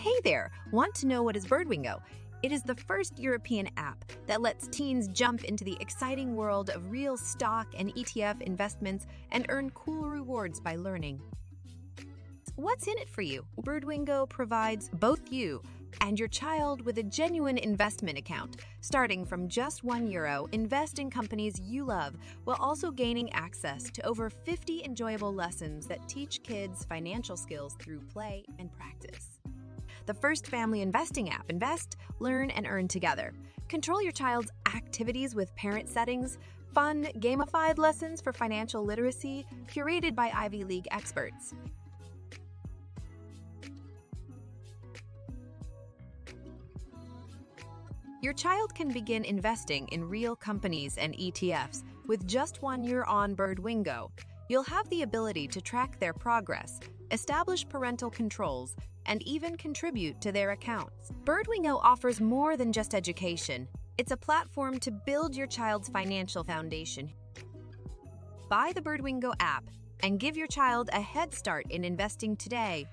Hey there! Want to know what is Birdwingo? It is the first European app that lets teens jump into the exciting world of real stock and ETF investments and earn cool rewards by learning. What's in it for you? Birdwingo provides both you and your child with a genuine investment account. Starting from just €1, invest in companies you love while also gaining access to over 50 enjoyable lessons that teach kids financial skills through play and practice. The first family investing app. Invest, learn, and earn together. Control your child's activities with parent settings. Fun, gamified lessons for financial literacy, curated by Ivy League experts. Your child can begin investing in real companies and ETFs with just 1 year on Birdwingo. You'll have the ability to track their progress, establish parental controls, and even contribute to their accounts. Birdwingo offers more than just education. It's a platform to build your child's financial foundation. Buy the Birdwingo app and give your child a head start in investing today.